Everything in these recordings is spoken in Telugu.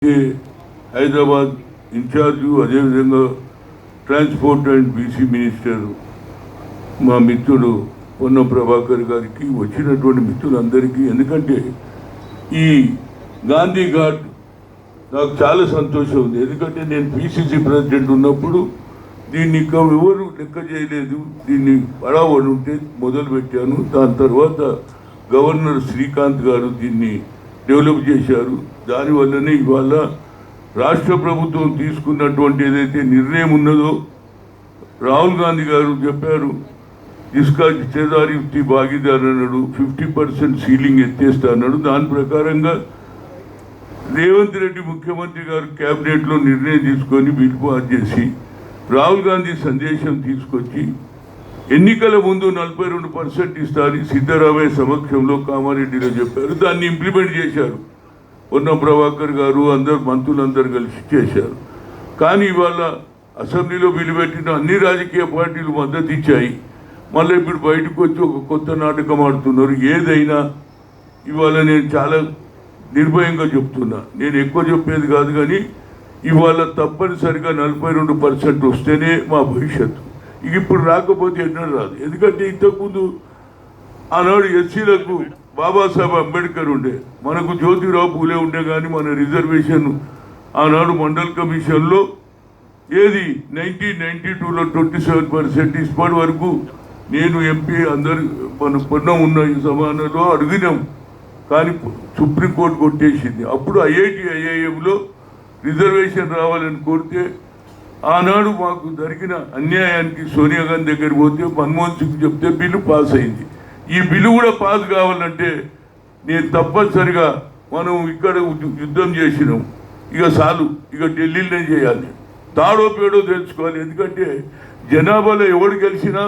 హైదరాబాద్ ఇన్ఛార్జు, అదేవిధంగా ట్రాన్స్పోర్ట్ అండ్ బీసీ మినిస్టర్ మా మిత్రుడు పొన్నం ప్రభాకర్ గారికి, వచ్చినటువంటి మిత్రులందరికీ, ఎందుకంటే ఈ గాంధీ ఘాట్ నాకు చాలా సంతోషం ఉంది. ఎందుకంటే నేను పిసిసి ప్రెసిడెంట్ ఉన్నప్పుడు దీన్ని ఇంకా ఎవరు లెక్క చేయలేదు. దీన్ని పడావని ఉంటే మొదలుపెట్టాను. దాని తర్వాత గవర్నర్ శ్రీకాంత్ గారు దీన్ని డెవలప్ చేశారు. దానివల్లనే ఇవాళ రాష్ట్ర ప్రభుత్వం తీసుకున్నటువంటి ఏదైతే నిర్ణయం ఉన్నదో, రాహుల్ గాంధీ గారు చెప్పారు, ఇసుక ఇచ్చేదారి భాగీదారు అన్నాడు, 50% సీలింగ్ ఎత్తేస్తా అన్నాడు. దాని ప్రకారంగా రేవంత్ రెడ్డి ముఖ్యమంత్రి గారు క్యాబినెట్లో నిర్ణయం తీసుకొని బిల్ పాస్ చేసి రాహుల్ గాంధీ సందేశం తీసుకొచ్చి ఎన్నికల ముందు 42% ఇస్తారని సిద్ధరామయ్య సమక్షంలో కామారెడ్డిలో చెప్పారు. దాన్ని ఇంప్లిమెంట్ చేశారు. పొన్నం ప్రభాకర్ గారు, అందరు మంత్రులందరూ కలిసి చేశారు. కానీ ఇవాళ అసెంబ్లీలో బిల్లు పెట్టిన అన్ని రాజకీయ పార్టీలు మద్దతు ఇచ్చాయి. మళ్ళీ ఇప్పుడు బయటకు వచ్చి ఒక కొత్త నాటకం ఆడుతున్నారు. ఏదైనా ఇవాళ నేను చాలా నిర్భయంగా చెప్తున్నా, నేను ఎక్కువ చెప్పేది కాదు, కానీ ఇవాళ తప్పనిసరిగా 42% వస్తేనే మా భవిష్యత్తు. ఇప్పుడు రాకపోతే ఎన్నడూ రాదు. ఎందుకంటే ఇంతకుముందు ఆనాడు ఎస్సీలకు బాబాసాహెబ్ అంబేద్కర్ ఉండే, మనకు జ్యోతిరావు పూలే ఉండే, కానీ మన రిజర్వేషన్ ఆనాడు మండల్ కమిషన్లో ఏది 1992లో 27%. ఇప్పటి వరకు నేను ఎంపీ అందరు మన పొన్నం ఉన్న ఈ సమానంలో అడిగినాం, కానీ సుప్రీంకోర్టు కొట్టేసింది. అప్పుడు ఐఐఎంలో రిజర్వేషన్ రావాలని కోరితే ఆనాడు మాకు జరిగిన అన్యాయానికి సోనియా గాంధీ దగ్గర పోతే మన్మోహన్ సింగ్ చెప్తే బిల్లు పాస్ అయింది. ఈ బిల్లు కూడా పాస్ కావాలంటే నేను తప్పనిసరిగా మనం ఇక్కడ యుద్ధం చేసినాం. ఇక చాలు, ఇక ఢిల్లీలోనే చేయాలి, తాడో పేడో తెలుసుకోవాలి. ఎందుకంటే జనాభాలో ఎవడు గెలిచినా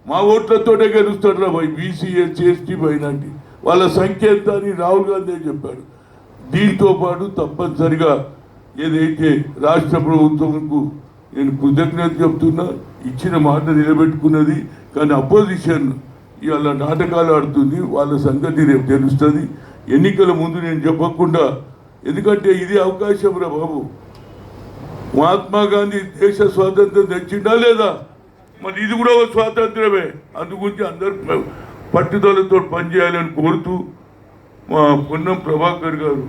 మా ఓట్లతోటే గెలుస్తాడు రా భయ్, బీసీ ఎస్సీ ఎస్టీ మైనార్టీ వాళ్ళ సంఖ్య ఎంత అని రాహుల్ గాంధీ చెప్పాడు. దీంతో పాటు తప్పనిసరిగా ఏదైతే రాష్ట్ర ప్రభుత్వంకు నేను కృతజ్ఞత చెప్తున్నా, ఇచ్చిన మాట నిలబెట్టుకున్నది. కానీ అపోజిషన్ ఇవాళ నాటకాలు ఆడుతుంది, వాళ్ళ సంగతి రేపు తెలుస్తుంది. ఎన్నికల ముందు నేను చెప్పకుండా, ఎందుకంటే ఇది అవకాశం రా బాబు. మహాత్మా గాంధీ దేశ స్వాతంత్రం తెచ్చిందా లేదా? మరి ఇది కూడా ఒక స్వాతంత్రమే. అందుగురించి అందరు పట్టుదలతో పనిచేయాలని కోరుతూ మా పొన్నం ప్రభాకర్ గారు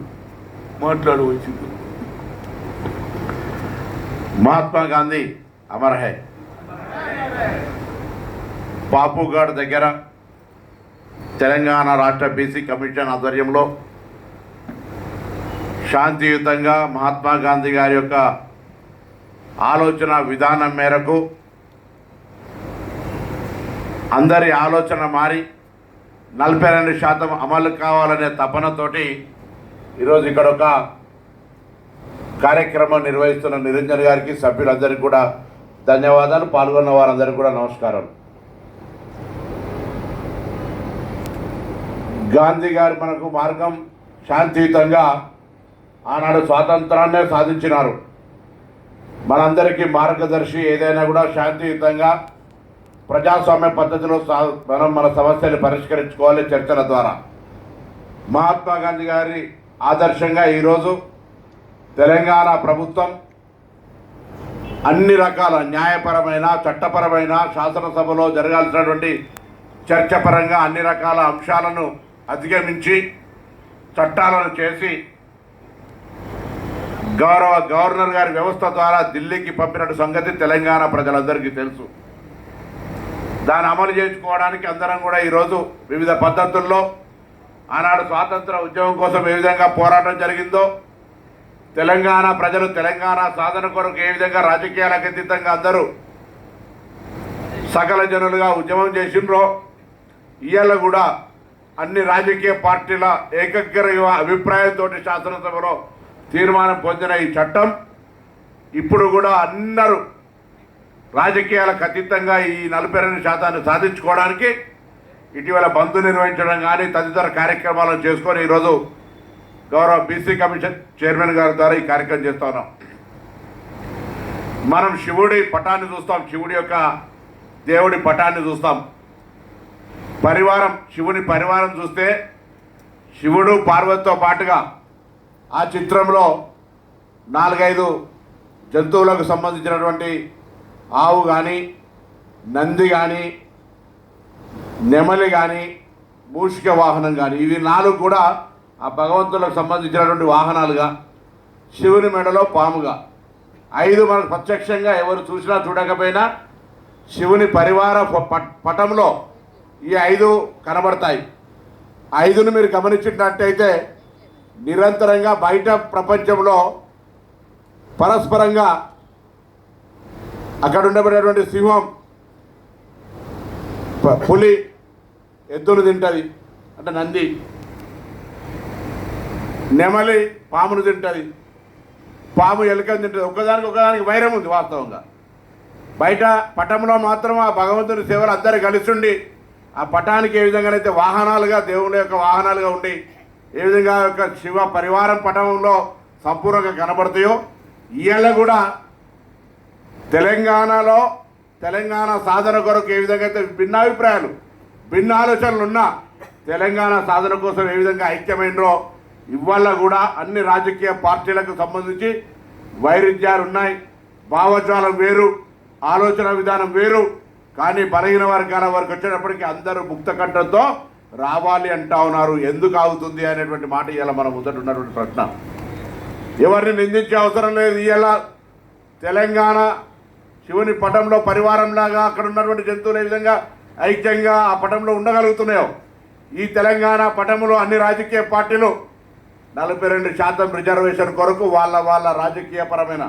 మాట్లాడవలసింది. మహాత్మా గాంధీ అమర్ హై. పాపుగాడ్ దగ్గర తెలంగాణ రాష్ట్ర బీసీ కమిషన్ ఆధ్వర్యంలో శాంతియుతంగా మహాత్మా గాంధీ గారి యొక్క ఆలోచన విధానం మేరకు అందరి ఆలోచన మారి 42% అమలు కావాలనే తపనతోటి ఈరోజు ఇక్కడ ఒక కార్యక్రమం నిర్వహిస్తున్న నిరంజన్ గారికి, సభ్యులందరికీ కూడా ధన్యవాదాలు. పాల్గొన్న వారందరికీ కూడా నమస్కారం. గాంధీ గారు మనకు మార్గం శాంతియుతంగా ఆనాడు స్వాతంత్రాన్నే సాధించినారు. మనందరికీ మార్గదర్శి. ఏదైనా కూడా శాంతియుతంగా ప్రజాస్వామ్య పద్ధతిలో మనం మన సమస్యలు పరిష్కరించుకోవాలి చర్చల ద్వారా. మహాత్మా గాంధీ గారి ఆదర్శంగా ఈరోజు తెలంగాణ ప్రభుత్వం అన్ని రకాల న్యాయపరమైన, చట్టపరమైన, శాసనసభలో జరగాల్సినటువంటి చర్చపరంగా అన్ని రకాల అంశాలను అధిగమించి చట్టాలను చేసి గవర్నర్ గారి వ్యవస్థ ద్వారా ఢిల్లీకి పంపినట్టు సంగతి తెలంగాణ ప్రజలందరికీ తెలుసు. దాన్ని అమలు చేసుకోవడానికి అందరం కూడా ఈరోజు వివిధ పద్ధతుల్లో ఆనాడు స్వాతంత్ర ఉద్యమం కోసం ఏ విధంగా పోరాటం జరిగిందో, తెలంగాణ ప్రజలు తెలంగాణ సాధన కొరకు ఏ విధంగా రాజకీయాలకు అతీతంగా అందరూ సకల జనులుగా ఉద్యమం చేసిండ్రో, ఇవాళ కూడా అన్ని రాజకీయ పార్టీల ఏకగ్రీవ అభిప్రాయంతో శాసనసభలో తీర్మానం పొందిన ఈ చట్టం ఇప్పుడు కూడా అందరూ రాజకీయాలకు అతీతంగా ఈ 42% సాధించుకోవడానికి ఇటీవల బంద్ నిర్వహించడం కానీ తదితర కార్యక్రమాలను చేసుకొని ఈరోజు గౌరవ బీసీ కమిషన్ చైర్మన్ గారి ద్వారా ఈ కార్యక్రమం చేస్తూ ఉన్నాం. మనం శివుడి పటాన్ని చూస్తాం, శివుడి యొక్క దేవుడి పటాన్ని చూస్తాం. శివుని పరివారం చూస్తే శివుడు పార్వతితో పాటుగా ఆ చిత్రంలో 4-5 జంతువులకు సంబంధించినటువంటి ఆవు కానీ, నంది కానీ, నెమలి కానీ, మూషిక వాహనం కానీ, ఇవి 4 కూడా ఆ భగవంతులకు సంబంధించినటువంటి వాహనాలుగా, శివుని మెడలో పాముగా, 5 మనకు ప్రత్యక్షంగా ఎవరు చూసినా చూడకపోయినా శివుని పరివార పటంలో ఈ 5 కనబడతాయి. 5ను మీరు గమనించినట్టయితే నిరంతరంగా బయట ప్రపంచంలో పరస్పరంగా అక్కడ ఉండబడేటువంటి సింహం పులి ఎద్దును తింటుంది, అంటే నంది. నెమలి పామును తింటుంది, పాము ఎలుకను తింటుంది. ఒకదానికి వైరం ఉంది వాస్తవంగా. బయట పటంలో మాత్రం ఆ భగవంతుని సేవలు అందరూ కలిసి ఆ పటానికి ఏ విధంగానైతే వాహనాలుగా, దేవుని యొక్క వాహనాలుగా ఉండి ఏ విధంగా యొక్క శివ పరివారం పటంలో సంపూర్ణంగా కనబడతాయో, ఇవాళ కూడా తెలంగాణలో తెలంగాణ సాధన కొరకు ఏ విధంగా అయితే భిన్నాభిప్రాయాలు, భిన్న ఆలోచనలు ఉన్నా తెలంగాణ సాధన కోసం ఏ విధంగా ఐక్యమైనరో, ఇవాళ కూడా అన్ని రాజకీయ పార్టీలకు సంబంధించి వైరుధ్యాలు ఉన్నాయి. భావజాలం వేరు, ఆలోచన విధానం వేరు. కానీ బలహీన వర్గాల వరకు వచ్చేటప్పటికి అందరూ ముక్త కంఠంతో రావాలి అంటా ఉన్నారు. ఎందుకు అవుతుంది అనేటువంటి మాట ఇవాళ మన ముందట ఉన్నటువంటి ప్రశ్న. ఎవరిని నిందించే అవసరం లేదు. ఇవాళ తెలంగాణ శివుని పటంలో పరివారంలాగా అక్కడ ఉన్నటువంటి జంతువులు ఏ విధంగా ఐక్యంగా ఆ పటంలో ఉండగలుగుతున్నాయో, ఈ తెలంగాణ పటంలో అన్ని రాజకీయ పార్టీలు 42% రిజర్వేషన్ కొరకు వాళ్ళ రాజకీయపరమైన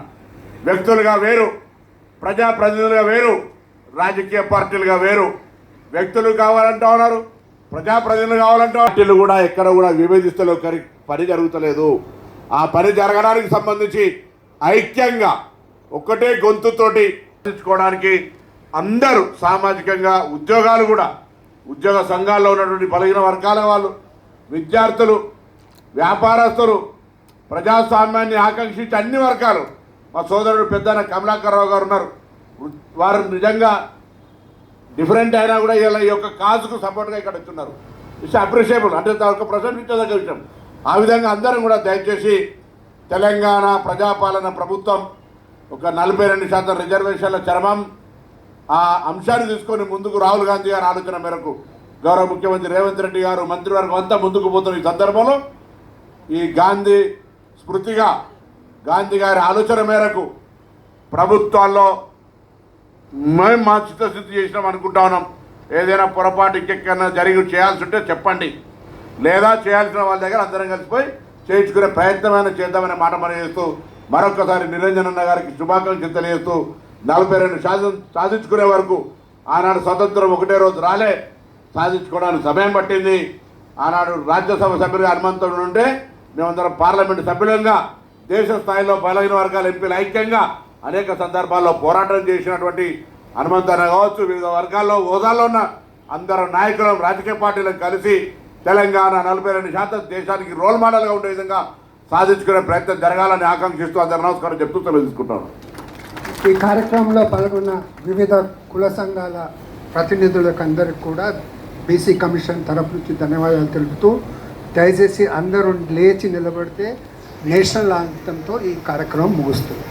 వ్యక్తులుగా వేరు, ప్రజాప్రతినిధులుగా వేరు, రాజకీయ పార్టీలుగా వేరు. వ్యక్తులు కావాలంటా ఉన్నారు, ప్రజాప్రతినిధులు కావాలంటే పార్టీలు కూడా ఎక్కడ కూడా విభేదిస్తలో పని జరుగుతలేదు. ఆ పని జరగడానికి సంబంధించి ఐక్యంగా ఒక్కటే గొంతుతోటి తెచ్చుకోవడానికి అందరూ సామాజికంగా, ఉద్యోగాలు కూడా, ఉద్యోగ సంఘాల్లో ఉన్నటువంటి బలహీన వర్గాల వాళ్ళు, విద్యార్థులు, వ్యాపారస్తులు, ప్రజాస్వామ్యాన్ని ఆకాంక్షించి అన్ని వర్గాలు, మా సోదరుడు పెద్దన కమలాకర్రావు గారు ఉన్నారు, వారు నిజంగా డిఫరెంట్ అయినా కూడా ఇలా ఈ యొక్క కాజుకు సపోర్ట్గా ఇక్కడ వచ్చున్నారు. ఇట్స్ అప్రిషియబుల్, అంటే ఒక ప్రశంసించదగ్గ విషయం. ఆ విధంగా అందరం కూడా దయచేసి తెలంగాణ ప్రజాపాలన ప్రభుత్వం ఒక 42% రిజర్వేషన్ల చరమం ఆ అంశాన్ని తీసుకొని ముందుకు రాహుల్ గాంధీ గారి ఆలోచన మేరకు గౌరవ ముఖ్యమంత్రి రేవంత్ రెడ్డి గారు, మంత్రివర్గం అంతా ముందుకు పోతున్న ఈ సందర్భంలో ఈ గాంధీ స్మృతిగా, గాంధీ గారి ఆలోచన మేరకు ప్రభుత్వాల్లో మేము మా చిత్తశుద్ధి చేసినాం అనుకుంటా ఉన్నాం. ఏదైనా పొరపాటు ఇంకెక్కడైనా చేయాల్సి ఉంటే చెప్పండి, లేదా చేయాల్సిన వాళ్ళ దగ్గర అందరం కలిసిపోయి చేయించుకునే ప్రయత్నమైన చేద్దామనే మాట మనం చేస్తూ మరొకసారి నిరంజన్ అన్న గారికి శుభాకాంక్షలు తెలియజేస్తూ 42% సాధించుకునే వరకు ఆనాడు స్వతంత్రం ఒకటే రోజు రాలే, సాధించుకోవడానికి సమయం పట్టింది. ఆనాడు రాజ్యసభ సభ్యులుగా హనుమంతుడు ఉంటే మేమందరం పార్లమెంటు సభ్యులంగా దేశ స్థాయిలో బలహీన వర్గాల ఎంపీలు ఐక్యంగా అనేక సందర్భాల్లో పోరాటం చేసినటువంటి హనుమంతన్న కావచ్చు, వివిధ వర్గాల్లో హోదాల్లో ఉన్న అందరూ నాయకులను, రాజకీయ పార్టీలను కలిసి తెలంగాణ 42% దేశానికి రోల్ మోడల్గా ఉండే విధంగా సాధించుకునే ప్రయత్నం జరగాలని ఆకాంక్షిస్తూ అందరూ నమస్కారం చెప్తూ తెలియజేసుకుంటాను. ఈ కార్యక్రమంలో పాల్గొన్న వివిధ కుల సంఘాల ప్రతినిధులకు అందరికి కూడా బీసీ కమిషన్ తరఫు నుంచి ధన్యవాదాలు తెలుపుతూ, దయచేసి అందరూ లేచి నిలబడితే నేషనల్ యాంథమ్తో ఈ కార్యక్రమం ముగుస్తుంది.